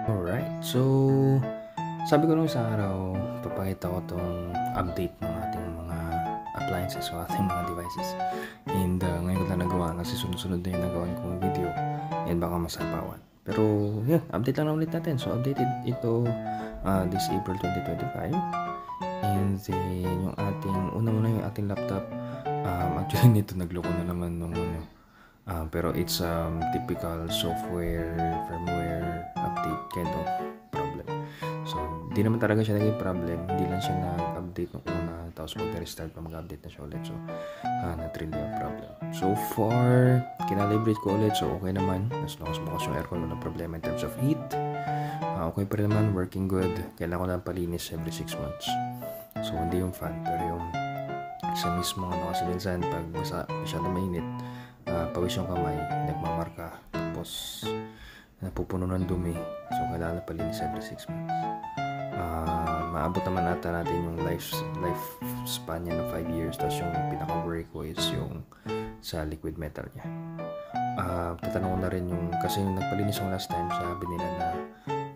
Alright, so sabi ko nung isang araw, papakita ko tong update ng ating mga appliances o ating mga devices. And ngayon ko lang nagawa kasi sunod-sunod na yung nagawa kong video and baka masapawan. Pero yeah, update lang na ulit natin. So updated ito this April 2025. And then yung ating, una-una yung ating laptop. Actually nito nagloko na naman nung pero it's typical software, firmware update kind of problem. So, di naman talaga siya naging problem. Hindi lang siya nag-update nung una. Tapos pag-restart pa mag-update na siya ulit. So, not really a problem. So far, kinalibrate ko ulit. So, okay naman. As long as bukas yung aircon, walang problema in terms of heat. Okay pa rin naman. Working good. Kailangan ko lang palinis every 6 months. So, hindi yung fan. Pero yung sa mismo kasi minsan pag masyado mainit, pawis yung kamay, nagmamarka, tapos napupuno ng dumi. So, kailangan na palinis every 6 months. Maabot naman natin yung life span niya na 5 years. Tapos yung pinaka-worry ko is yung sa liquid metal niya. Tatanong ko na rin yung, kasi yung nagpalinis yung last time, sabi nila na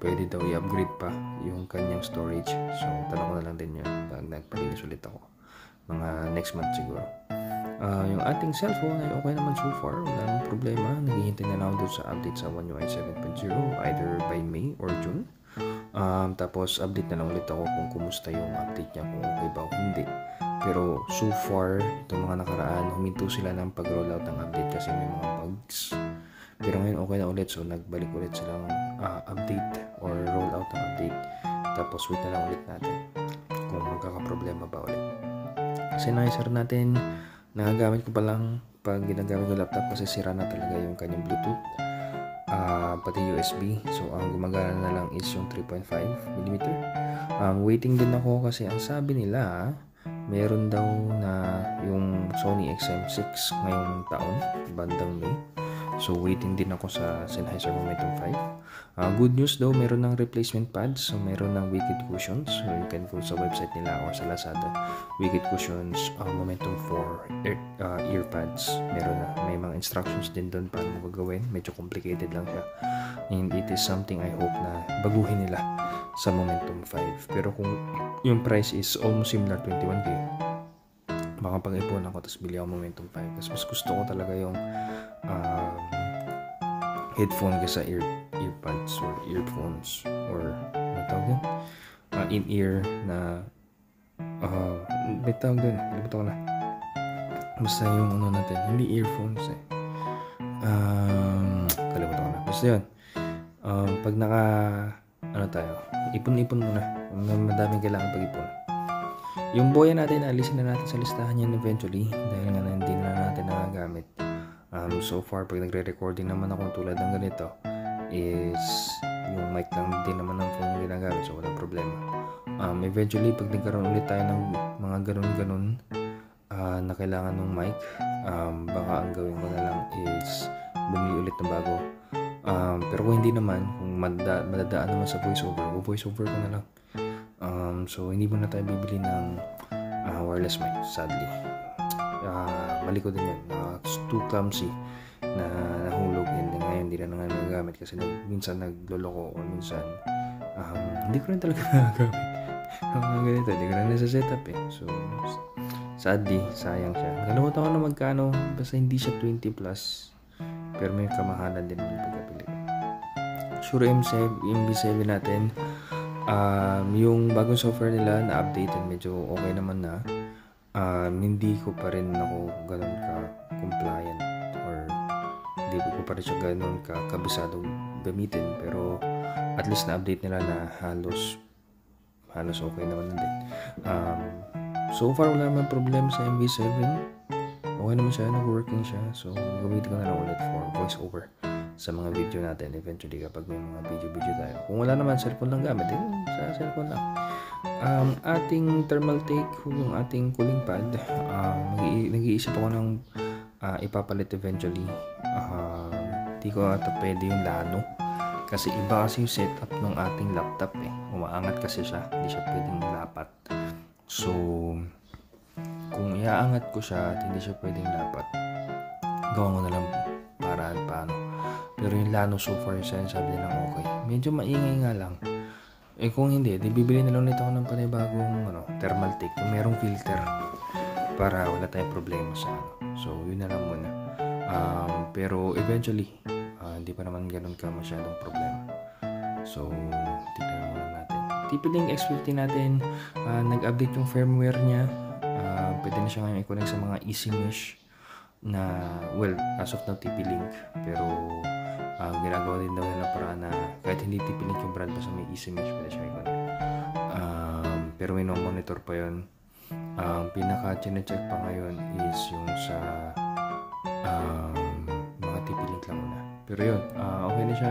pwede daw i-upgrade pa yung kanyang storage. So, tanong ko na lang din yun pag nagpalinis ulit ako. Mga next month siguro. Yung ating cellphone ay okay naman so far. Wala namang problema. Naghihintay na lang doon sa update sa One UI 7.0 either by May or June. Tapos update na lang ulit ako kung kumusta yung update niya, kung okay ba o hindi. Pero so far, itong mga nakaraan, huminto sila ng pag-rollout ng update kasi may mga bugs. Pero ngayon okay na ulit, so nagbalik ulit silang update or rollout ng update. Tapos wait na lang ulit natin kung magkakaproblema ba ulit. Sennheiser natin, nagagamit ko pa lang pag ginagamit ko laptop kasi sira na talaga yung kanyang Bluetooth, pati USB. So ang gumagana na lang is yung 3.5mm. Waiting din ako kasi ang sabi nila meron daw na yung Sony XM6 ngayong taon, bandang May. So waiting din ako sa Sennheiser Momentum 5. Good news daw, meron ng replacement pads. So meron ng Wicked Cushions. So you can go sa website nila or sa Lazada. Wicked Cushions, Momentum 4 earpads. Meron na. May mga instructions din doon paano mo gagawin. Medyo complicated lang siya. And it is something I hope na baguhin nila sa Momentum 5. Pero kung yung price is almost similar, 21K, baka pag-ipon ako tapos bili ako Momentum 5. Kasi mas gusto ko talaga yung headphone kaysa earpads or earphones or ano tawag yun? In-ear na may tawag dun, libat ko na. Basta yung ano natin, hindi earphones kalimutan ko na. Basta yun, pag tayo, ipon-ipon muna. Madaming kailangan pag-ipon. Yung boya natin, alisin na natin sa listahan yan eventually dahil nga hindi na natin nagagamit. So far, pag nagre-recording naman ako tulad ng ganito, is yung mic lang din naman ng phone yung ginagamit, so walang problema. Eventually, pag nagkaroon ulit tayo ng mga ganun-ganun na kailangan ng mic, baka ang gawin ko na lang is bumili ulit ng bago. Pero kung hindi naman, kung madadaan naman sa voiceover ko na lang. So hindi mo na tayo bibili ng wireless mic, sadly. Mali ko din yun. It's too clumsy na nahulog, and ngayon hindi na nga nagagamit kasi minsan nagloloko or minsan hindi ko rin talaga nagagamit. Ganito, hindi ko na nasa-setup So sadly, sayang siya. Nakalimutan ko na magkano, basta hindi siya 20 plus, pero may kamahalan din ng pagkapili. Shure MV7 natin, yung bagong software nila na updated, medyo okay naman na. Hindi ko pa rin ako ganun ka-compliant or hindi ko pa rin siya ganun ka-kabisado gamitin, pero at least na-update nila na halos okay naman din. So far wala naman problem sa MV7. Okay naman siya, nag-working siya. So gamitin ko na lang ulit for voiceover sa mga video natin eventually kapag may mga video tayo. Kung wala naman, cellphone lang gamit, sa cellphone lang. Ating thermal take, yung ating cooling pad, nag-iisip ako ng ipapalit eventually. Di ko ata pwede yung Lano kasi iba kasi yung setup ng ating laptop umaangat kasi siya, hindi siya pwedeng lapat. So kung iaangat ko siya at hindi siya pwedeng lapat, gawa ko na lang paraan paano Pero yung Lano so far, sabi nilang okay. Medyo maingay nga lang. Kung hindi, di bibili na lang ulit ako ng panibagong thermal take. Kung merong filter para wala tayong problema sa So, yun na lang muna. Pero eventually, hindi pa naman ganun ka masyadong problema. So, tignan naman natin. TP-Link X50 natin, nag-update yung firmware niya. Pwede na siya ngayon i-connect sa mga easy mesh na, well, as of now TP-Link. Pero, ginagawa din daw nila para na kahit hindi TP-Link yung brand, basta may easy mesh, pwede siya i-connect. Pero may no-monitor pa yun. Ang pinaka-check pa ngayon is yung sa mga TP-Link lang muna. Pero yun, okay na siya.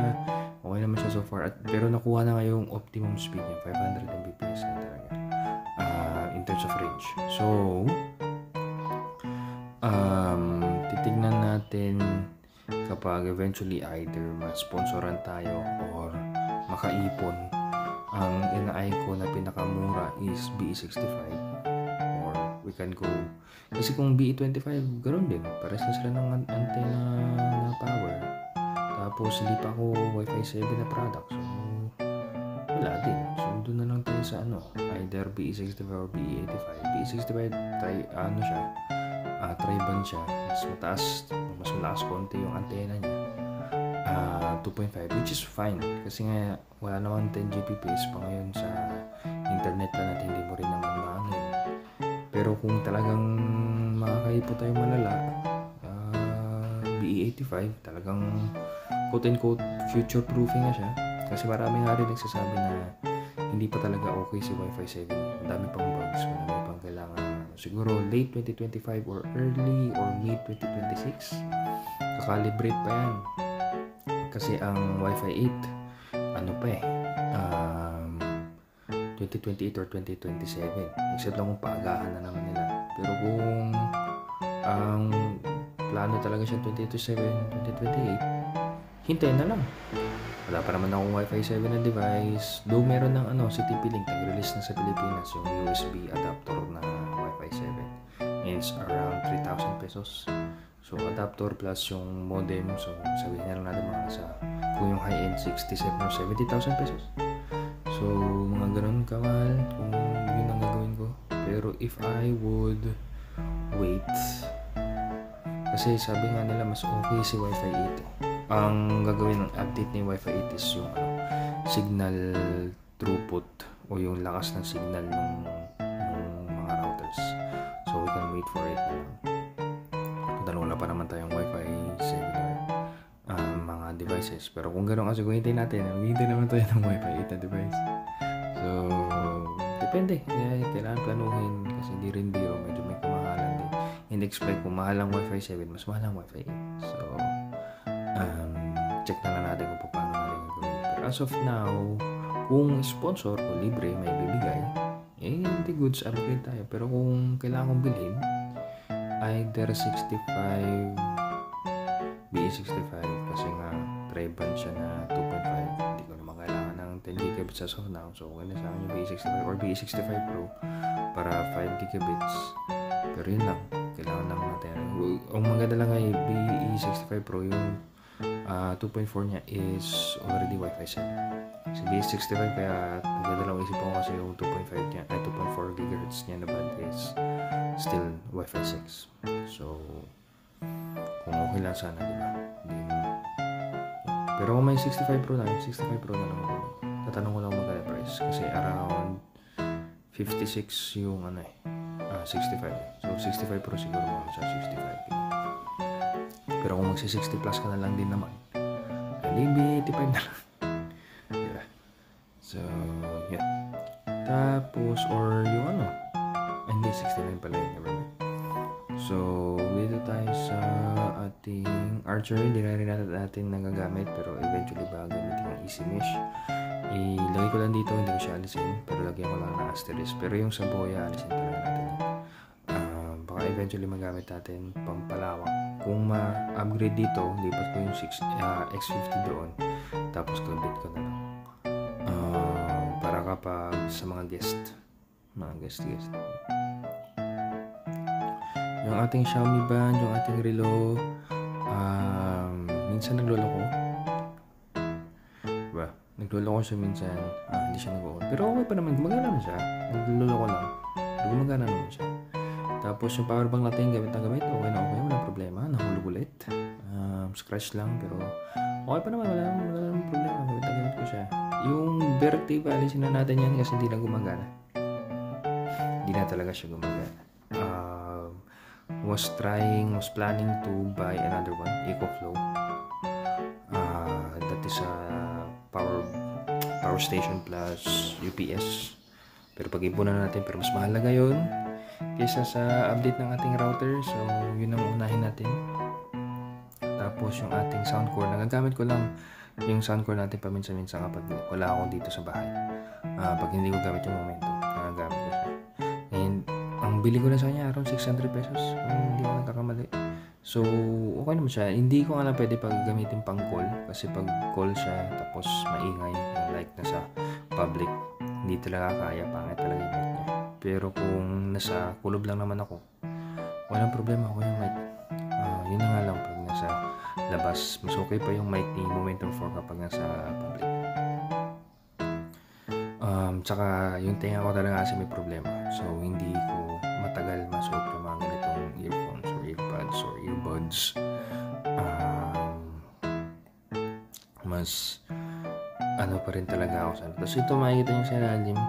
Okay naman siya so far. Pero nakuha na nga yung optimum speed niya. 500 Mbps na talaga. In terms of range. So, titignan natin kapag eventually either ma-sponsoran tayo or makaipon. Ang ina-eye ko na pinakamura is BE65. Or we can go. Kasi kung BE25, ganoon din. Pares na sila ng antenna na power. Tapos, hindi pa ako Wi-Fi 7 na product. So, wala din. So, doon na lang tayo sa either BE65 or BE85. BE65, tri-band siya. Mas malakas konti yung antenna niya. 2.5, which is fine. Kasi nga, wala naman 10 Gbps pa ngayon sa internet na natin. Hindi mo rin naman maano yun. Pero kung talagang makakaipo tayo malala, BE85, talagang quote-unquote future-proofing na siya. Kasi marami nga rin nagsasabi na hindi pa talaga okay si Wi-Fi 7. Ang dami pang bugs, marami pang kailangan. Siguro late 2025 or early or mid 2026, kakalibrate pa yan. Kasi ang Wi-Fi 8, 2028 or 2027. Except lang kung paagahan na naman nila. Pero kung ang plano talaga siya 2027, 2028, hintayin na lang. Wala pa naman akong Wi-Fi 7 na device. Though meron ng si TP-Link, nag-release na sa Pilipinas yung USB adapter na Wi-Fi 7. It's around 3,000 pesos. So, adapter plus yung modem. So, sabihin na lang natin mga kung yung high-end 67 or 70,000 pesos. So, mga ganun kamahal kung yun ang gagawin ko. Pero if I would wait, kasi sabi nga nila mas okay si Wi-Fi 8. Ang gagawin ng update ni Wi-Fi 8 is yung signal throughput o yung lakas ng signal ng mga routers. So, we can wait for it na lang. Wala pa naman tayong Wi-Fi 7 mga devices. Pero kung gano'n kasi kung hintayin natin, hintayin naman tayo ng Wi-Fi 8 na device. So, depende. Kailangan planuhin kasi hindi rin biro. Medyo may kamahalan din. Hindi expect kung mahal ang Wi-Fi 7, mas mahal ang Wi-Fi 8. So, check na lang natin kung paano natin gagawin. Pero as of now, kung sponsor o libre may bibigay, hindi goods allocate tayo. Pero kung kailangan kong bilhin, either 65 BE65 kasi nga tri-band siya na 2.5. Hindi ko naman kailangan ng 10 gigabits as of now. So, okay na sa akin yung BE65 or BE65 Pro para 5 gigabits. Pero yun lang. Kailangan lang natin. Ang maganda lang ay BE65 Pro yung 2.4 niya is already Wi-Fi 7. Si BE65 kaya nagdadalawang isip ako kasi yung 2.5 niya ay 2.4 GHz niya na band is still Wi-Fi 6. So, kung okay lang sana, diba? Pero kung may 65 Pro na, 65 Pro na lang ako. Tatanong ko lang magkano price. Kasi around 56 yung 65. So, 65 Pro siguro mga sa 65. Pero kung magsi 60 plus ka na lang din naman, maybe 85 na lang. Diba? So, yeah. Tapos, or yung hindi, 69 pala yun. Never mind. So, dito tayo sa ating Archer. Hindi na rin natin nagagamit, pero eventually ba gamitin yung easy mesh. Ilagay ko lang dito, hindi ko siya alisin, pero lagyan ko lang ng asterisk. Pero yung sa Boya, alisin talaga natin. Baka eventually magamit natin pampalawak. Kung ma-upgrade dito, lipat ko yung X50 doon, tapos kabit ko na lang. Para kapag sa mga guest. Yung ating Xiaomi band, yung ating relo, minsan nagloloko. nagluloko siya minsan, hindi siya nag-on. Pero okay pa naman, gumagana naman siya. Nagluloko lang. Pero gumagana naman siya. Tapos yung power bank natin, gamit na gamit, okay na okay, walang problema. Nahulog ulit. Scratch lang, pero okay pa naman, wala namang problema. Gamit na gamit ko siya. Yung birthday pa, alisin na natin yan kasi hindi na gumagana. Hindi na talaga siya gumagana. Was planning to buy another one, EcoFlow. That is a power station plus UPS. Pero pag-ipunan natin, pero mas mahalaga yun kaysa sa update ng ating router. So, yun ang unahin natin. Tapos yung ating sound core, nagagamit ko lang yung sound core natin paminsan-minsan kapag wala akong dito sa bahay. Pag hindi ko gamit yung Momentum, nagagamit ko siya. And ang bili ko na sa kanya around 600 pesos kung hindi ko nagkakamali. So, okay naman siya. Hindi ko nga lang pwede pag gamitin pang call kasi pag call siya tapos maingay like nasa public, hindi talaga kaya, pangit talaga yung mic niya. Pero kung nasa kulob lang naman ako, walang problema ako yung mic. Yun nga lang pag nasa labas, mas okay pa yung mic ni Momentum 4 kapag nasa public. Tsaka yung tenga ko talaga kasi may problema. So, hindi ko matagal masuot yung mga ganitong earphones or earbuds or earbuds. Mas ano pa rin talaga ako sa. Tapos ito makikita nyo sa ilalim.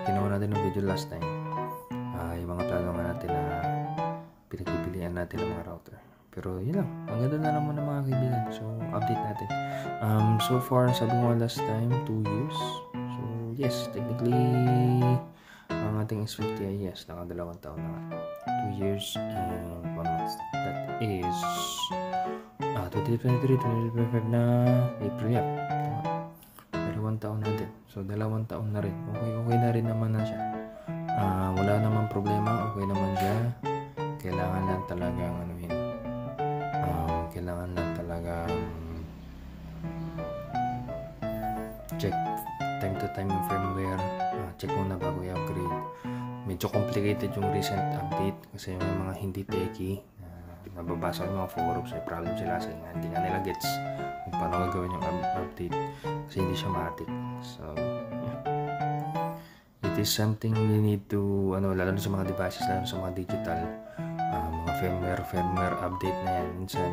Ginawa natin ng video last time. Yung mga plano nga natin na pinagpipilian natin ng mga router. Pero yun lang. Ang ganda na naman ng mga kaibigan. So, update natin. So far, sabi ko last time, 2 years. So, yes, technically, ang ating S50i, yes, naka 2 taon na. 2 years and 1 month. That is 2023, 2025 na April, yeah. 2 taon na din. So, 2 taon na rin. Okay na rin naman na siya. Wala namang problema. Okay naman siya. Kailangan lang talagang kailangan lang talagang check time to time yung firmware. Check muna bago i-upgrade. Medyo complicated yung recent update kasi may mga hindi techy. Nababasa ko yung mga forums, may problem sila kasi hindi nga nila gets kung paano gagawin yung update kasi hindi siya matik. So, yeah. It is something you need to, lalo na sa mga devices, lalo sa mga digital, mga firmware update na yan. Minsan,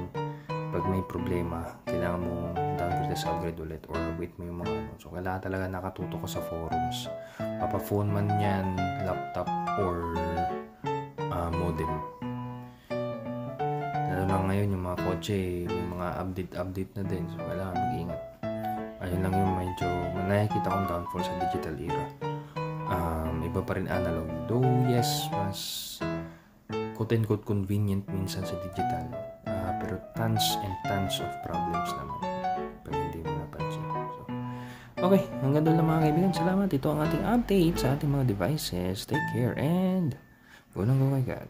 pag may problema, kailangan mo downgrade sa upgrade ulit or wait mo yung mga So, kailangan talaga nakatuto ko sa forums. Papa-phone man yan, laptop, or modem. Lalo na ngayon, yung mga kotse, may mga update na din. So, kailangan mag-ingat. Ayun lang yung medyo nakikita kong downfall sa digital era. Iba pa rin analog. Though, yes, mas quote-unquote convenient minsan sa digital. Pero tons and tons of problems naman. Pag hindi mo napansin. So, okay, hanggang doon lang mga kaibigan. Salamat. Ito ang ating update sa ating mga devices. Take care and go lang go kay God.